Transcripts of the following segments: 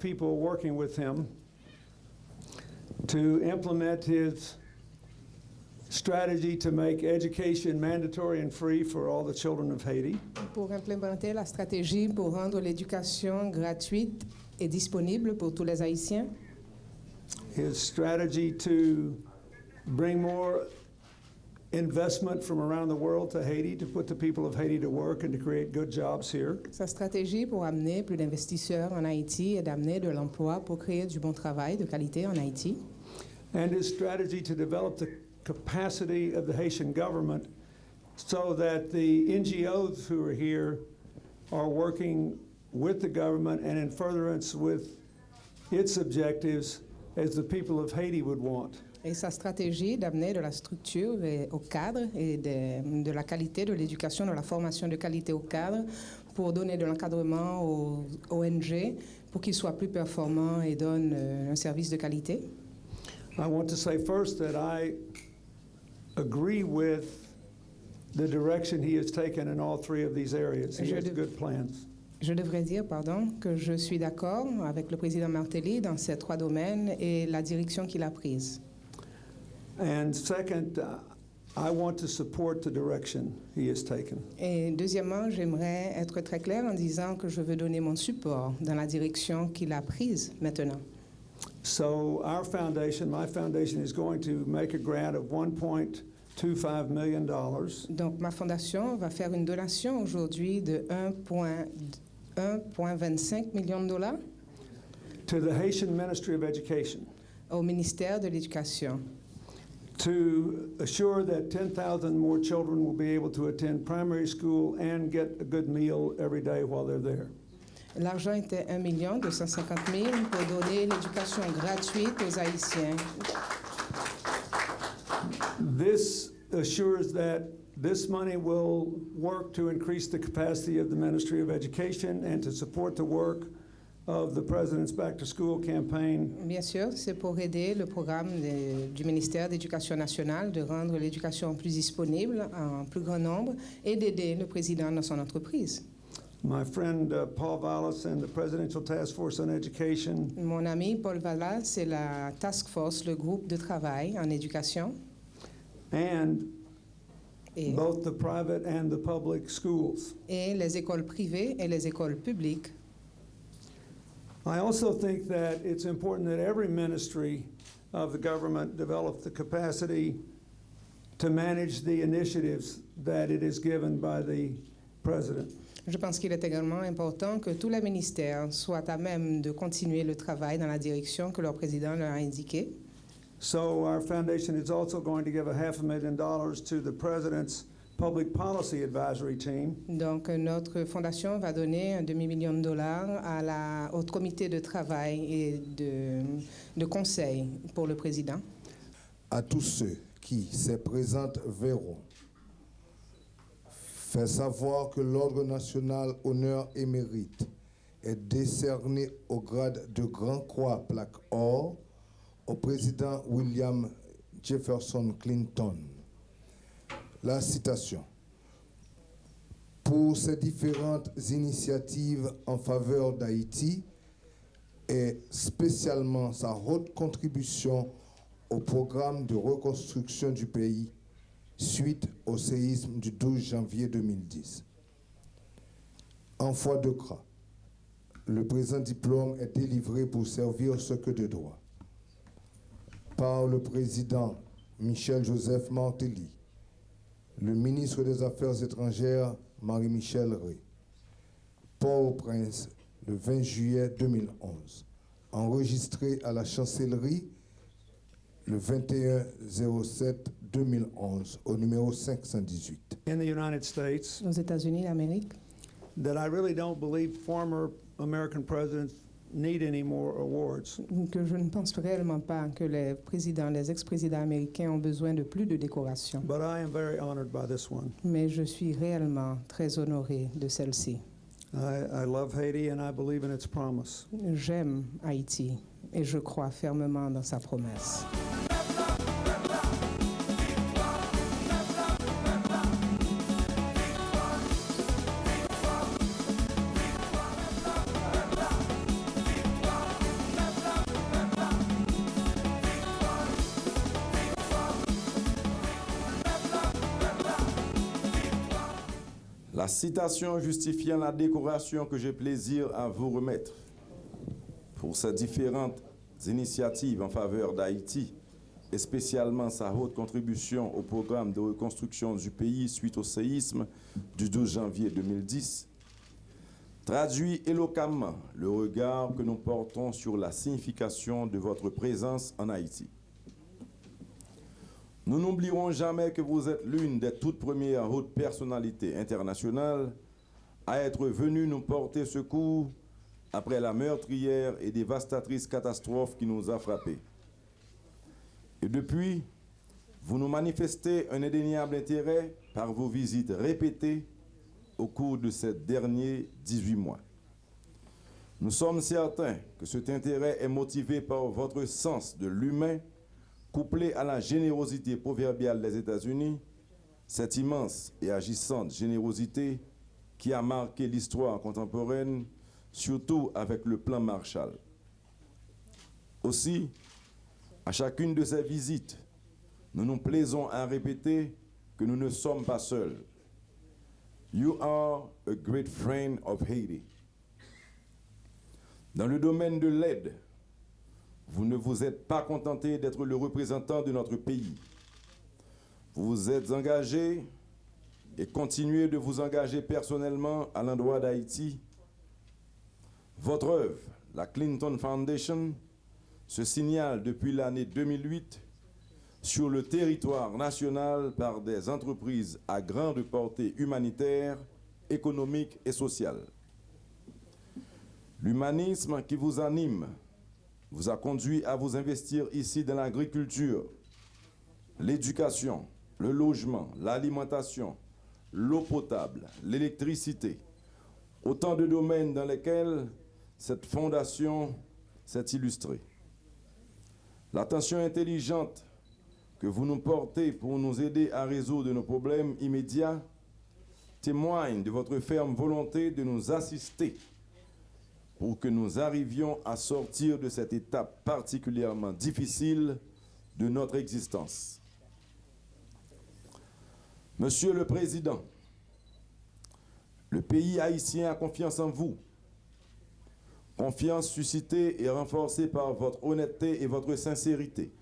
people working with him to implement his strategy to make education mandatory and free for all the children of Haiti. Pour implémenter la stratégie pour rendre l'éducation gratuite et disponible pour tous les Haïtiens. His strategy to bring more investment from around the world to Haiti, to put the people of Haiti to work and to create good jobs here. Sa stratégie pour amener plus d'investisseurs en Haïti et d'amener de l'emploi pour créer du bon travail de qualité en Haïti. And his strategy to develop the capacity of the Haitian government so that the NGOs who are here are working with the government and in furtherance with its objectives as the people of Haiti would want. Et sa stratégie d'amener de la structure au cadre et de la qualité de l'éducation, de la formation de qualité au cadre pour donner de l'encadrement aux ONG pour qu'ils soient plus performants et donnent un service de qualité. I want to say first that I agree with the direction he has taken in all three of these areas. He has good plans. Je devrais dire, que je suis d'accord avec le président Martelly dans ces trois domaines et la direction qu'il a prise. And second, I want to support the direction he has taken. Et deuxièmement, j'aimerais être très clair en disant que je veux donner mon support dans la direction qu'il a prise maintenant. So our foundation, my foundation, is going to make a grant of $1.25 million Donc ma fondation va faire une donation aujourd'hui de 1,25 million de dollars to the Haitian Ministry of Education au ministère de l'Éducation to assure that 10,000 more children will be able to attend primary school and get a good meal every day while they're there. L'argent était 1,250,000 pour donner l'éducation gratuite aux Haïtiens. This assures that this money will work to increase the capacity of the Ministry of Education and to support the work of the President's Back to School campaign. Bien sûr, c'est pour aider le programme du ministère d'Éducation nationale de rendre l'éducation plus disponible en plus grand nombre et d'aider le président dans son entreprise. My friend Paul Vallas and the Presidential Task Force on Education Mon ami Paul Vallas, c'est la task force, le groupe de travail en éducation. and Et, both the private and the public schools. et les écoles privées et les écoles publiques. I also think that it's important that every ministry of the government develop the capacity to manage the initiatives that it is given by the President. Je pense qu'il est également important que tous les ministères soient à même de continuer le travail dans la direction que leur président leur a indiquée. So our foundation is also going to give $500,000 to the President's Public Policy Advisory Team. Donc, notre fondation va donner un demi-million de dollars au comité de travail et de conseil pour le président. À tous ceux qui se présentent verront, fait savoir que l'Ordre national honneur et mérite est décerné au grade de Grand Croix plaque or au président William Jefferson Clinton. La citation. Pour ces différentes initiatives en faveur d'Haïti et spécialement sa haute contribution au programme de reconstruction du pays suite au séisme du 12 janvier 2010. En foi de gras, le présent diplôme est délivré pour servir ce que de droit. Par le président Michel-Joseph Martelly, le ministre des Affaires étrangères Marie-Michel Rey. Port-au-Prince, le 20 juillet 2011. Enregistré à la chancellerie le 21/07/2011 au numéro 518. In the United States, Aux États-Unis d'Amérique, that I really don't believe former American presidents need any more awards. que je ne pense réellement pas que les ex-présidents américains ont besoin de plus de décorations. But I am very honored by this one. Mais je suis réellement très honorée de celle-ci. I love Haiti and I believe in its promise. J'aime Haïti et je crois fermement dans sa promesse. La citation justifiant la décoration que j'ai plaisir à vous remettre pour ces différentes initiatives en faveur d'Haïti, et spécialement sa haute contribution au programme de reconstruction du pays suite au séisme du 12 janvier 2010, traduit éloquemment le regard que nous portons sur la signification de votre présence en Haïti. Nous n'oublierons jamais que vous êtes l'une des toutes premières hautes personnalités internationales à être venue nous porter secours après la meurtrière et dévastatrice catastrophe qui nous a frappés. Et depuis, vous nous manifestez un indéniable intérêt par vos visites répétées au cours de ces derniers 18 mois. Nous sommes certains que cet intérêt est motivé par votre sens de l'humain, couplé à la générosité proverbiale des États-Unis, cette immense et agissante générosité qui a marqué l'histoire contemporaine, surtout avec le plan Marshall. Aussi, à chacune de ces visites, nous nous plaisons à répéter que nous ne sommes pas seuls. You are a great friend of Haiti. Dans le domaine de l'aide, vous ne vous êtes pas contenté d'être le représentant de notre pays. Vous vous êtes engagé et continuez de vous engager personnellement à l'endroit d'Haïti. Votre œuvre, la Clinton Foundation, se signale depuis l'année 2008 sur le territoire national par des entreprises à grande portée humanitaire, économique et sociale. L'humanisme qui vous anime vous a conduit à vous investir ici dans l'agriculture, l'éducation, le logement, l'alimentation, l'eau potable, l'électricité, autant de domaines dans lesquels cette fondation s'est illustrée. L'attention intelligente que vous nous portez pour nous aider à résoudre nos problèmes immédiats témoigne de votre ferme volonté de nous assister pour que nous arrivions à sortir de cette étape particulièrement difficile de notre existence. Monsieur le Président, le pays haïtien a confiance en vous. Confiance suscitée et renforcée par votre honnêteté et votre sincérité.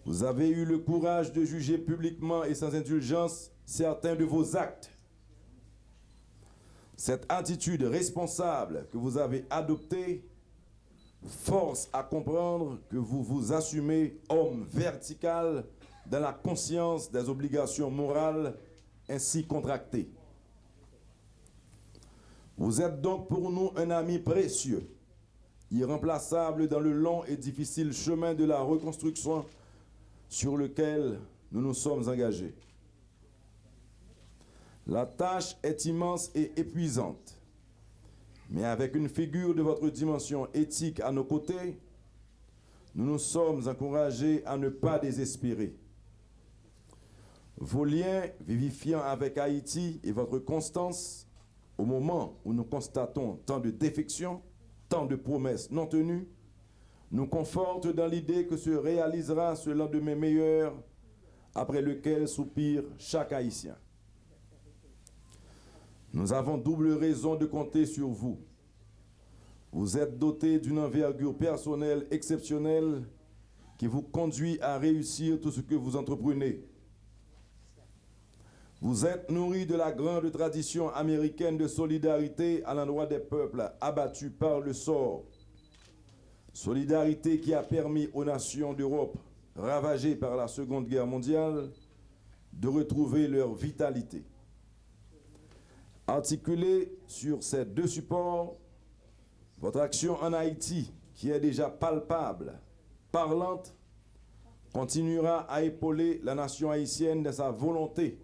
Vous avez eu le courage de juger publiquement et sans indulgence certains de vos actes. Cette attitude responsable que vous avez adoptée force à comprendre que vous vous assumez homme vertical dans la conscience des obligations morales ainsi contractées. Vous êtes donc pour nous un ami précieux, irremplaçable dans le long et difficile chemin de la reconstruction sur lequel nous nous sommes engagés. La tâche est immense et épuisante, mais avec une figure de votre dimension éthique à nos côtés, nous nous sommes encouragés à ne pas désespérer. Vos liens vivifiants avec Haïti et votre constance, au moment où nous constatons tant de défections, tant de promesses non tenues, nous confortent dans l'idée que se réalisera ce lendemain meilleur après lequel soupire chaque Haïtien. Nous avons double raison de compter sur vous. Vous êtes doté d'une envergure personnelle exceptionnelle qui vous conduit à réussir tout ce que vous entreprenez. Vous êtes nourri de la grande tradition américaine de solidarité à l'endroit des peuples abattus par le sort. Solidarité qui a permis aux nations d'Europe, ravagées par la Seconde Guerre mondiale, de retrouver leur vitalité. Articulée sur ces deux supports, votre action en Haïti, qui est déjà palpable, parlante, continuera à épauler la nation haïtienne de sa volonté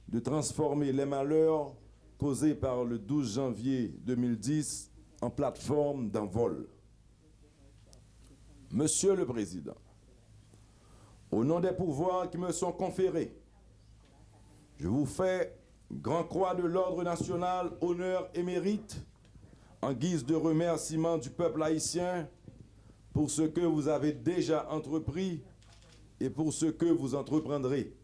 de transformer les malheurs causés par le 12 janvier 2010 en plateforme d'envol. Monsieur le Président, au nom des pouvoirs qui me sont conférés, je vous fais Grand Croix de l'Ordre national, honneur et mérite, en guise de remerciement du peuple haïtien pour ce que vous avez déjà entrepris et pour ce que vous entreprendrez.